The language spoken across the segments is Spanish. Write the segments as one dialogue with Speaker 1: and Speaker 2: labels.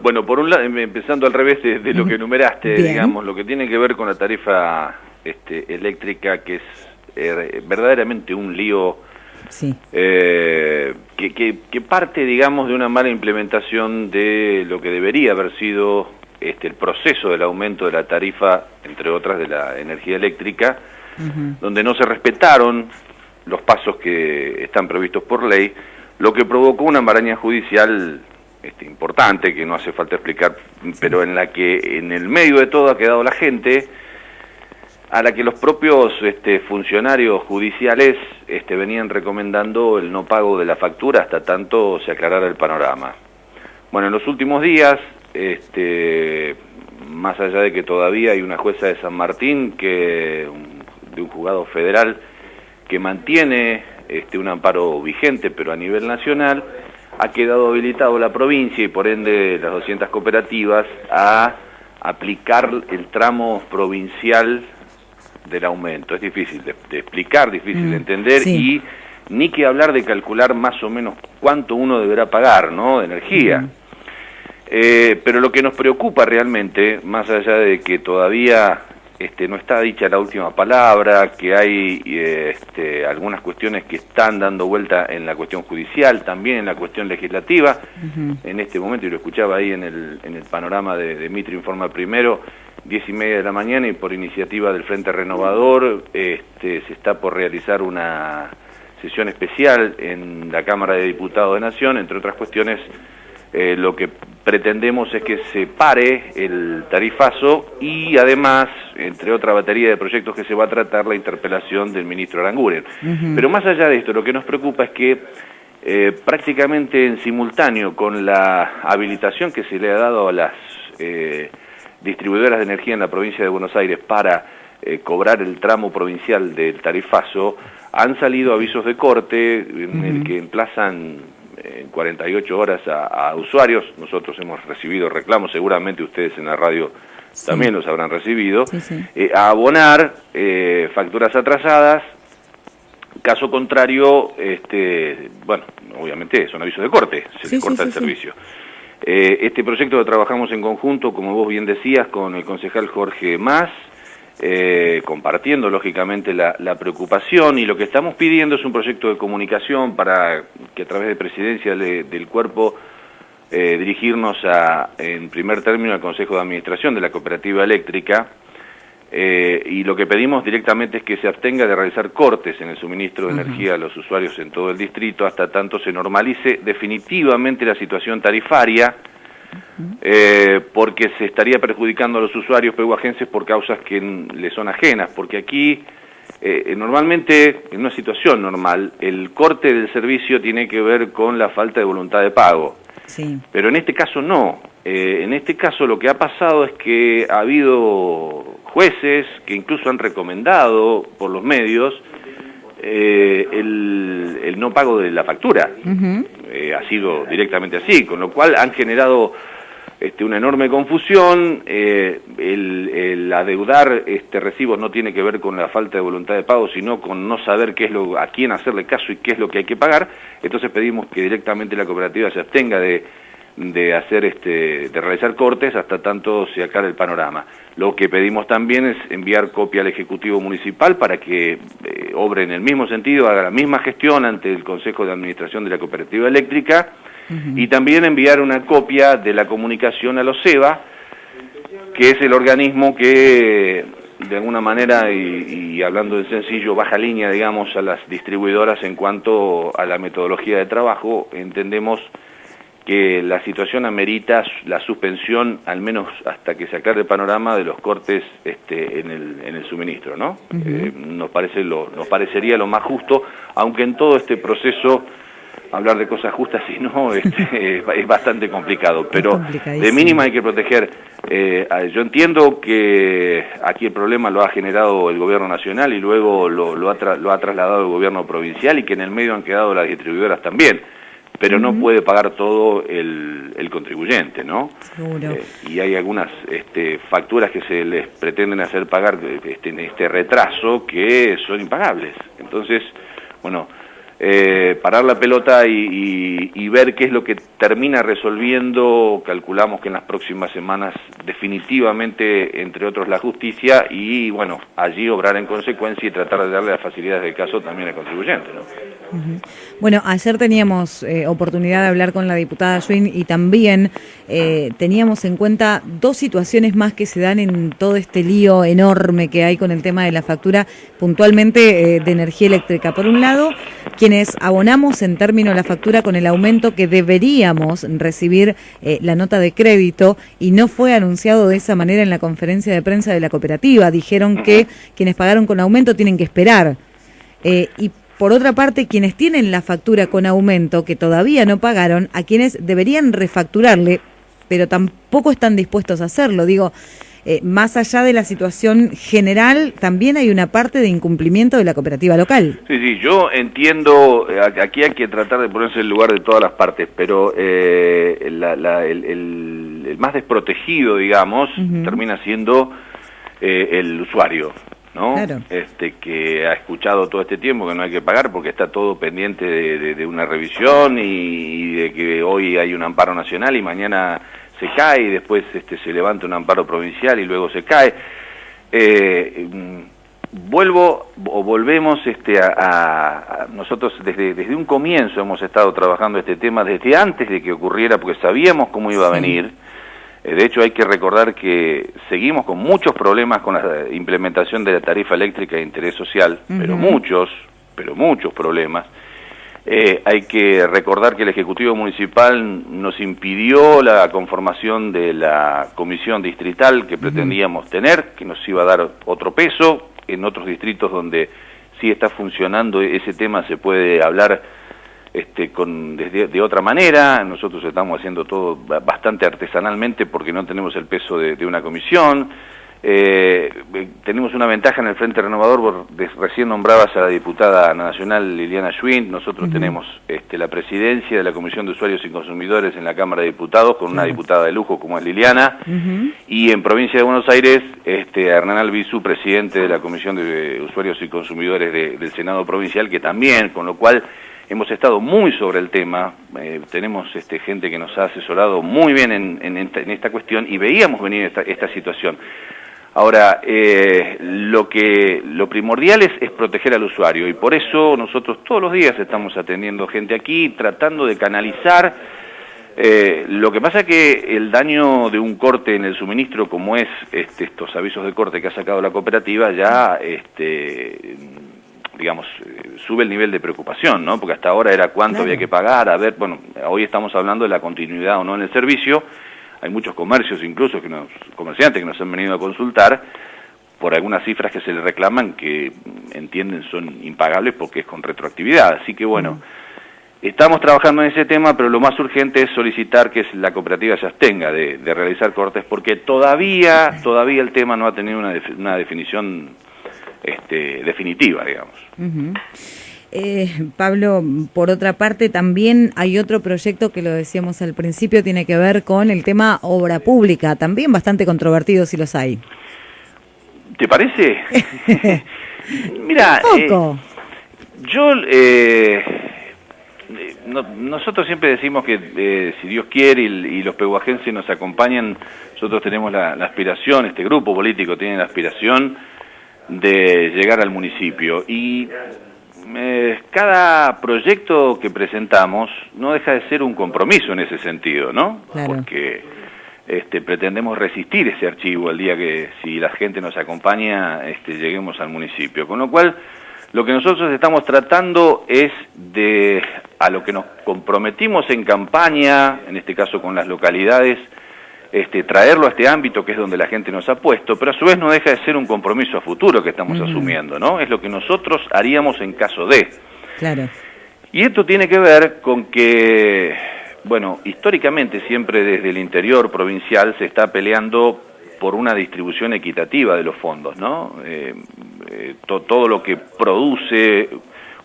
Speaker 1: Bueno, por un lado, empezando al revés de lo que enumeraste,
Speaker 2: Bien.
Speaker 1: digamos, lo que tiene que ver con la tarifa eléctrica, que es verdaderamente un lío,
Speaker 2: Sí.
Speaker 1: que parte, digamos, de una mala implementación de lo que debería haber sido el proceso del aumento de la tarifa, entre otras, de la energía eléctrica, donde no se respetaron los pasos que están previstos por ley, lo que provocó una maraña judicial importante, que no hace falta explicar, pero en la que en el medio de todo ha quedado la gente, a la que los propios funcionarios judiciales venían recomendando el no pago de la factura hasta tanto se aclarara el panorama. Bueno, en los últimos días, más allá de que todavía hay una jueza de San Martín, de un juzgado federal, que mantiene un amparo vigente, pero a nivel nacional, ha quedado habilitado la provincia y por ende las 200 cooperativas a aplicar el tramo provincial del aumento. Es difícil de explicar, difícil de entender,
Speaker 2: sí.
Speaker 1: y ni que hablar de calcular más o menos cuánto uno deberá pagar, ¿no?, de energía. Pero lo que nos preocupa realmente, más allá de que todavía no está dicha la última palabra, que hay algunas cuestiones que están dando vuelta en la cuestión judicial, también en la cuestión legislativa. En este momento, y lo escuchaba ahí en el panorama de Mitre Informa Primero, 10:30 de la mañana, y por iniciativa del Frente Renovador se está por realizar una sesión especial en la Cámara de Diputados de Nación. Entre otras cuestiones, lo que pretendemos es que se pare el tarifazo y además, entre otra batería de proyectos que se va a tratar, la interpelación del ministro Aranguren. Pero más allá de esto, lo que nos preocupa es que prácticamente en simultáneo con la habilitación que se le ha dado a las distribuidoras de energía en la provincia de Buenos Aires para cobrar el tramo provincial del tarifazo, han salido avisos de corte en el que emplazan en 48 horas a usuarios. Nosotros hemos recibido reclamos, seguramente ustedes en la radio también los habrán recibido, a abonar facturas atrasadas. Caso contrario, bueno, obviamente son avisos de corte, se les corta el servicio. Este proyecto lo trabajamos en conjunto, como vos bien decías, con el concejal Jorge Mas, compartiendo lógicamente la preocupación, y lo que estamos pidiendo es un proyecto de comunicación para que a través de presidencia del cuerpo dirigirnos en primer término al Consejo de Administración de la Cooperativa Eléctrica, y lo que pedimos directamente es que se abstenga de realizar cortes en el suministro de energía a los usuarios en todo el distrito hasta tanto se normalice definitivamente la situación tarifaria, porque se estaría perjudicando a los usuarios pehuajenses por causas que les son ajenas, porque aquí normalmente, en una situación normal, el corte del servicio tiene que ver con la falta de voluntad de pago, pero en este caso no. En este caso lo que ha pasado es que ha habido jueces que incluso han recomendado por los medios el no pago de la factura. Ha sido directamente así, con lo cual han generado una enorme confusión. El adeudar recibos no tiene que ver con la falta de voluntad de pago, sino con no saber a quién hacerle caso y qué es lo que hay que pagar. Entonces pedimos que directamente la cooperativa se abstenga de realizar cortes hasta tanto se aclare el panorama. Lo que pedimos también es enviar copia al Ejecutivo Municipal para que obre en el mismo sentido, haga la misma gestión ante el Consejo de Administración de la Cooperativa Eléctrica, y también enviar una copia de la comunicación a los SEBA, que es el organismo que de alguna manera, y hablando en sencillo, baja línea, digamos, a las distribuidoras en cuanto a la metodología de trabajo. Entendemos que la situación amerita la suspensión, al menos hasta que se aclare el panorama de los cortes en el suministro, ¿no? Nos parecería lo más justo, aunque en todo este proceso hablar de cosas justas, si no, es bastante complicado, pero de mínima hay que proteger. Yo entiendo que aquí el problema lo ha generado el gobierno nacional y luego lo ha trasladado el gobierno provincial, y que en el medio han quedado las distribuidoras también, pero no puede pagar todo el contribuyente, ¿no?
Speaker 2: Seguro. Y
Speaker 1: hay algunas facturas que se les pretenden hacer pagar en este retraso que son impagables. Entonces, bueno, parar la pelota y ver qué es lo que termina resolviendo, calculamos que en las próximas semanas, definitivamente, entre otros, la justicia, y bueno, allí obrar en consecuencia y tratar de darle las facilidades del caso también al contribuyente, ¿no?
Speaker 2: Bueno, ayer teníamos oportunidad de hablar con la diputada Schwinn y también teníamos en cuenta dos situaciones más que se dan en todo este lío enorme que hay con el tema de la factura, puntualmente de energía eléctrica. Por un lado, quienes abonamos en términos de la factura con el aumento que deberíamos recibir la nota de crédito, y no fue anunciado de esa manera en la conferencia de prensa de la cooperativa. Dijeron que quienes pagaron con aumento tienen que esperar. Y por otra parte, quienes tienen la factura con aumento, que todavía no pagaron, a quienes deberían refacturarle, pero tampoco están dispuestos a hacerlo. Digo, más allá de la situación general, también hay una parte de incumplimiento de la cooperativa local.
Speaker 1: Sí, yo entiendo, aquí hay que tratar de ponerse en el lugar de todas las partes, pero el más desprotegido, digamos, termina siendo el usuario, ¿no?
Speaker 2: Claro.
Speaker 1: Que ha escuchado todo este tiempo que no hay que pagar porque está todo pendiente de una revisión y de que hoy hay un amparo nacional y mañana se cae y después se levanta un amparo provincial y luego se cae. Volvemos a nosotros desde un comienzo hemos estado trabajando este tema desde antes de que ocurriera porque sabíamos cómo iba a venir. De hecho, hay que recordar que seguimos con muchos problemas con la implementación de la tarifa eléctrica de interés social, pero muchos problemas. Hay que recordar que el Ejecutivo Municipal nos impidió la conformación de la comisión distrital que pretendíamos tener, que nos iba a dar otro peso. En otros distritos donde sí está funcionando ese tema se puede hablar de otra manera. Nosotros estamos haciendo todo bastante artesanalmente porque no tenemos el peso de una comisión. Tenemos una ventaja en el Frente Renovador, recién nombrabas a la diputada nacional Liliana Schwinn. Nosotros tenemos la presidencia de la Comisión de Usuarios y Consumidores en la Cámara de Diputados con una diputada de lujo como es Liliana, y en Provincia de Buenos Aires Hernán Albizu, presidente de la Comisión de Usuarios y Consumidores del Senado Provincial, que también, con lo cual hemos estado muy sobre el tema. Tenemos gente que nos ha asesorado muy bien en esta cuestión y veíamos venir esta situación. Ahora, lo primordial es proteger al usuario, y por eso nosotros todos los días estamos atendiendo gente aquí, tratando de canalizar. Lo que pasa es que el daño de un corte en el suministro, como es estos avisos de corte que ha sacado la cooperativa, ya digamos, sube el nivel de preocupación, ¿no? Porque hasta ahora era cuánto había que pagar, bueno, hoy estamos hablando de la continuidad o no en el servicio. Hay muchos comercios, incluso comerciantes que nos han venido a consultar por algunas cifras que se les reclaman que entienden son impagables porque es con retroactividad. Así que bueno, estamos trabajando en ese tema, pero lo más urgente es solicitar que la cooperativa se abstenga de realizar cortes porque todavía el tema no ha tenido una definición definitiva, digamos.
Speaker 2: Pablo, por otra parte, también hay otro proyecto que lo decíamos al principio, tiene que ver con el tema obra pública, también bastante controvertido si los hay.
Speaker 1: ¿Te parece? Mira, nosotros siempre decimos que si Dios quiere y los pehuajenses nos acompañan, nosotros tenemos la aspiración, este grupo político tiene la aspiración de llegar al municipio, y cada proyecto que presentamos no deja de ser un compromiso en ese sentido, ¿no? Claro. Porque pretendemos resistir ese archivo el día que, si la gente nos acompaña, lleguemos al municipio. Con lo cual, lo que nosotros estamos tratando es a lo que nos comprometimos en campaña, en este caso con las localidades, traerlo a este ámbito que es donde la gente nos ha puesto, pero a su vez no deja de ser un compromiso a futuro que estamos asumiendo, ¿no? Es lo que nosotros haríamos en caso de.
Speaker 2: Claro.
Speaker 1: Y esto tiene que ver con que, bueno, históricamente siempre desde el interior provincial se está peleando por una distribución equitativa de los fondos, ¿no? Todo lo que produce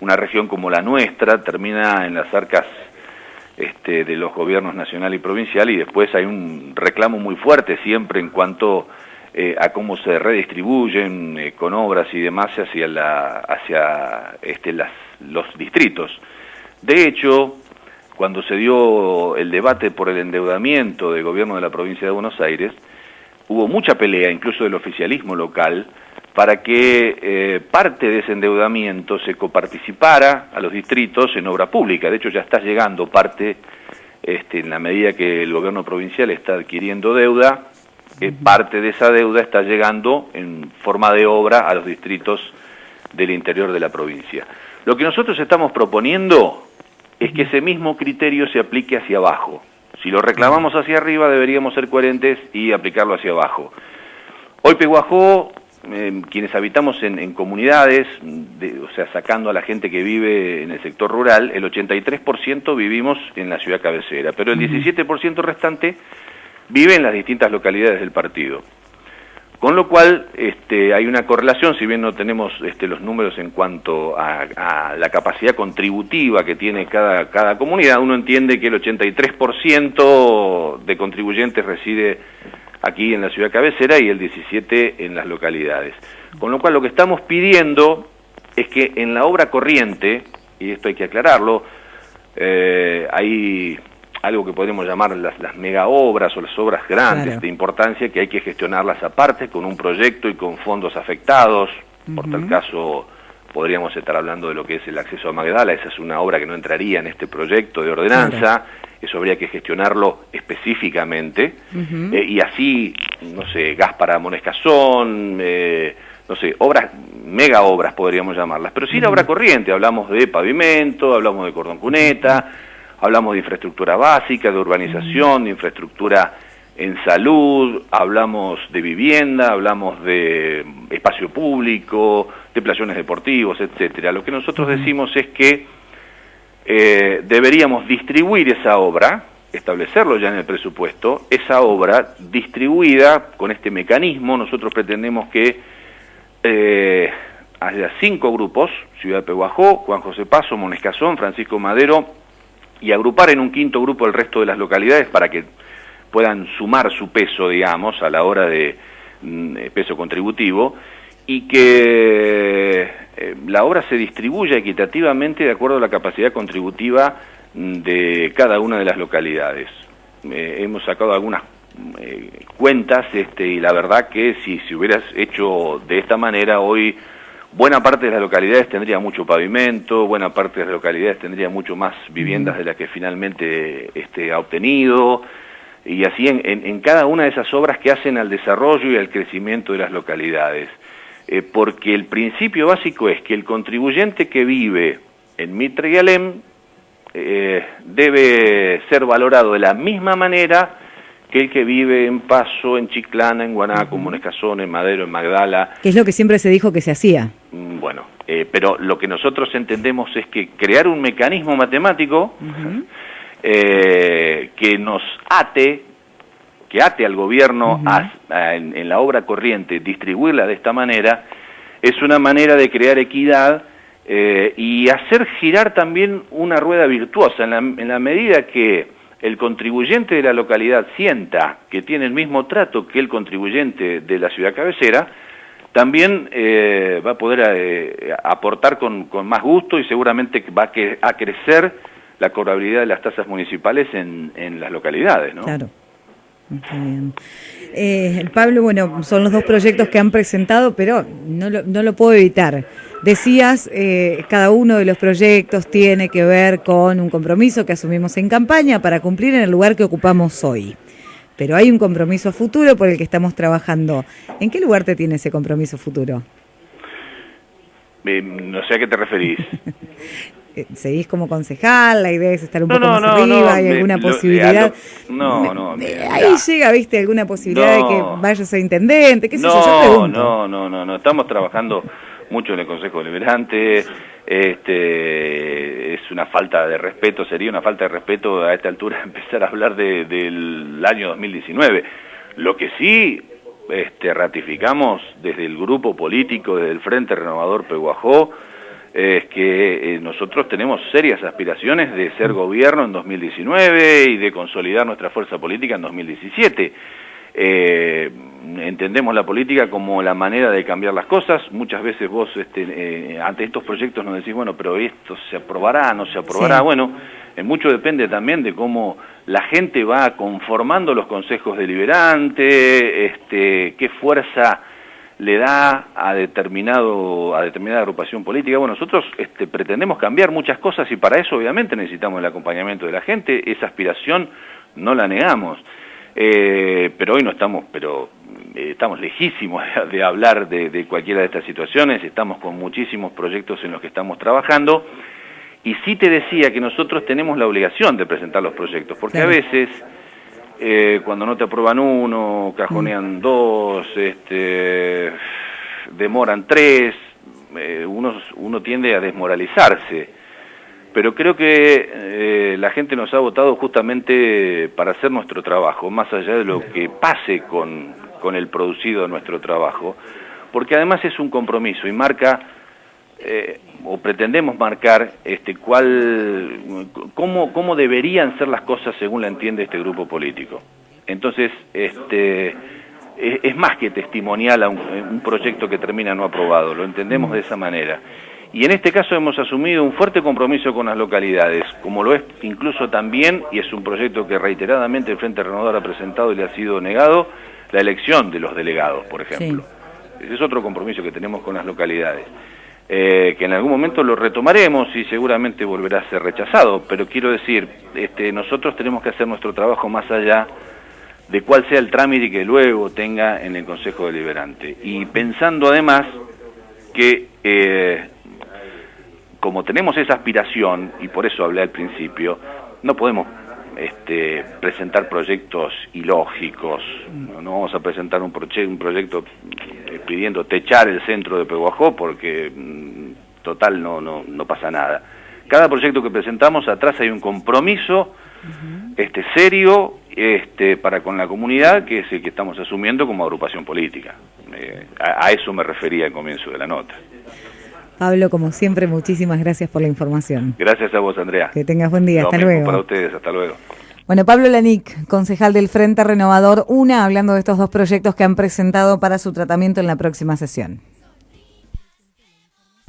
Speaker 1: una región como la nuestra termina en las arcas de los gobiernos nacional y provincial, y después hay un reclamo muy fuerte siempre en cuanto a cómo se redistribuyen con obras y demás hacia los distritos. De hecho, cuando se dio el debate por el endeudamiento del gobierno de la provincia de Buenos Aires, hubo mucha pelea, incluso del oficialismo local, para que parte de ese endeudamiento se coparticipara a los distritos en obra pública. De hecho, ya está llegando parte, en la medida que el gobierno provincial está adquiriendo deuda, parte de esa deuda está llegando en forma de obra a los distritos del interior de la provincia. Lo que nosotros estamos proponiendo es que ese mismo criterio se aplique hacia abajo. Si lo reclamamos hacia arriba, deberíamos ser coherentes y aplicarlo hacia abajo. Hoy Pehuajó, quienes habitamos en comunidades, o sea, sacando a la gente que vive en el sector rural, el 83% vivimos en la ciudad cabecera, pero el 17% restante vive en las distintas localidades del partido. Con lo cual hay una correlación, si bien no tenemos los números en cuanto a la capacidad contributiva que tiene cada comunidad, uno entiende que el 83% de contribuyentes reside aquí en la ciudad cabecera y el 17% en las localidades. Con lo cual lo que estamos pidiendo es que en la obra corriente, y esto hay que aclararlo, hay algo que podemos llamar las mega obras o las obras grandes, claro, de importancia, que hay que gestionarlas aparte con un proyecto y con fondos afectados. Por tal caso podríamos estar hablando de lo que es el acceso a Magdala. Esa es una obra que no entraría en este proyecto de ordenanza. Claro. Eso habría que gestionarlo específicamente, y así, no sé, gas para Monescazón, no sé, obras, mega obras podríamos llamarlas, pero sí la obra corriente. Hablamos de pavimento, hablamos de cordón cuneta, hablamos de infraestructura básica, de urbanización, de infraestructura en salud, hablamos de vivienda, hablamos de espacio público, de playones deportivos, etcétera. Lo que nosotros decimos es que deberíamos distribuir esa obra, establecerlo ya en el presupuesto, esa obra distribuida con este mecanismo. Nosotros pretendemos que haya 5 grupos: Ciudad de Pehuajó, Juan José Paso, Monescazón, Francisco Madero, y agrupar en un 5.º grupo el resto de las localidades para que puedan sumar su peso, digamos, a la hora de peso contributivo, y que la obra se distribuya equitativamente de acuerdo a la capacidad contributiva de cada una de las localidades. Hemos sacado algunas cuentas, y la verdad que si se hubieras hecho de esta manera, hoy buena parte de las localidades tendría mucho pavimento, buena parte de las localidades tendría mucho más viviendas de las que finalmente ha obtenido, y así en cada una de esas obras que hacen al desarrollo y al crecimiento de las localidades. Porque el principio básico es que el contribuyente que vive en Mitre y Alem debe ser valorado de la misma manera que el que vive en Paso, en Chiclana, en Guanaco, en Monescazón, en Madero, en Magdala.
Speaker 2: Que es lo que siempre se dijo que se hacía.
Speaker 1: Bueno, pero lo que nosotros entendemos es que crear un mecanismo matemático que nos ate, que ate al gobierno en la obra corriente, distribuirla de esta manera, es una manera de crear equidad y hacer girar también una rueda virtuosa, en la medida que el contribuyente de la localidad sienta que tiene el mismo trato que el contribuyente de la ciudad cabecera, también va a poder aportar con más gusto, y seguramente va a crecer la cobrabilidad de las tasas municipales en las localidades, ¿no?
Speaker 2: Claro. Está bien. Pablo, bueno, son los 2 proyectos que han presentado, pero no lo puedo evitar. Decías, cada uno de los proyectos tiene que ver con un compromiso que asumimos en campaña para cumplir en el lugar que ocupamos hoy. Pero hay un compromiso futuro por el que estamos trabajando. ¿En qué lugar te tiene ese compromiso futuro?
Speaker 1: No sé a qué te referís.
Speaker 2: ¿Seguís como concejal? ¿La idea es estar un poco más arriba? ¿Hay alguna posibilidad? Ahí llega, ¿viste? ¿Alguna posibilidad de que vayas a intendente? ¿Qué sé yo pregunto?
Speaker 1: No. Estamos trabajando mucho en el Consejo Deliberante. Es una falta de respeto, sería una falta de respeto a esta altura empezar a hablar del año 2019. Lo que sí ratificamos desde el grupo político, desde el Frente Renovador Pehuajó, es que nosotros tenemos serias aspiraciones de ser gobierno en 2019 y de consolidar nuestra fuerza política en 2017. Entendemos la política como la manera de cambiar las cosas. Muchas veces vos ante estos proyectos nos decís, bueno, pero esto se aprobará, no se aprobará. Sí. Bueno, mucho depende también de cómo la gente va conformando los consejos deliberantes, qué fuerza le da a determinada agrupación política. Bueno, nosotros pretendemos cambiar muchas cosas y para eso obviamente necesitamos el acompañamiento de la gente, esa aspiración no la negamos, pero hoy no estamos, estamos lejísimos de hablar de cualquiera de estas situaciones, estamos con muchísimos proyectos en los que estamos trabajando, y sí te decía que nosotros tenemos la obligación de presentar los proyectos, porque a veces cuando no te aprueban uno, cajonean dos, demoran tres, uno tiende a desmoralizarse. Pero creo que la gente nos ha votado justamente para hacer nuestro trabajo, más allá de lo que pase con el producido de nuestro trabajo, porque además es un compromiso y marca, o pretendemos marcar, cómo deberían ser las cosas según la entiende este grupo político. Entonces, es más que testimonial a un proyecto que termina no aprobado, lo entendemos de esa manera. Y en este caso hemos asumido un fuerte compromiso con las localidades, como lo es incluso también, y es un proyecto que reiteradamente el Frente Renovador ha presentado y le ha sido negado, la elección de los delegados, por ejemplo. Sí. Ese es otro compromiso que tenemos con las localidades, que en algún momento lo retomaremos y seguramente volverá a ser rechazado, pero quiero decir, nosotros tenemos que hacer nuestro trabajo más allá de cuál sea el trámite que luego tenga en el Consejo Deliberante. Y pensando además que como tenemos esa aspiración, y por eso hablé al principio, no podemos presentar proyectos ilógicos, no vamos a presentar un proyecto pidiendo techar el centro de Pehuajó porque total no pasa nada. Cada proyecto que presentamos atrás hay un compromiso serio para con la comunidad, que es el que estamos asumiendo como agrupación política. A eso me refería al comienzo de la nota.
Speaker 2: Pablo, como siempre, muchísimas gracias por la información.
Speaker 1: Gracias a vos, Andrea.
Speaker 2: Que tengas buen día. Hasta luego.
Speaker 1: Para ustedes, hasta luego.
Speaker 2: Bueno, Pablo Lanic, concejal del Frente Renovador, hablando de estos dos proyectos que han presentado para su tratamiento en la próxima sesión.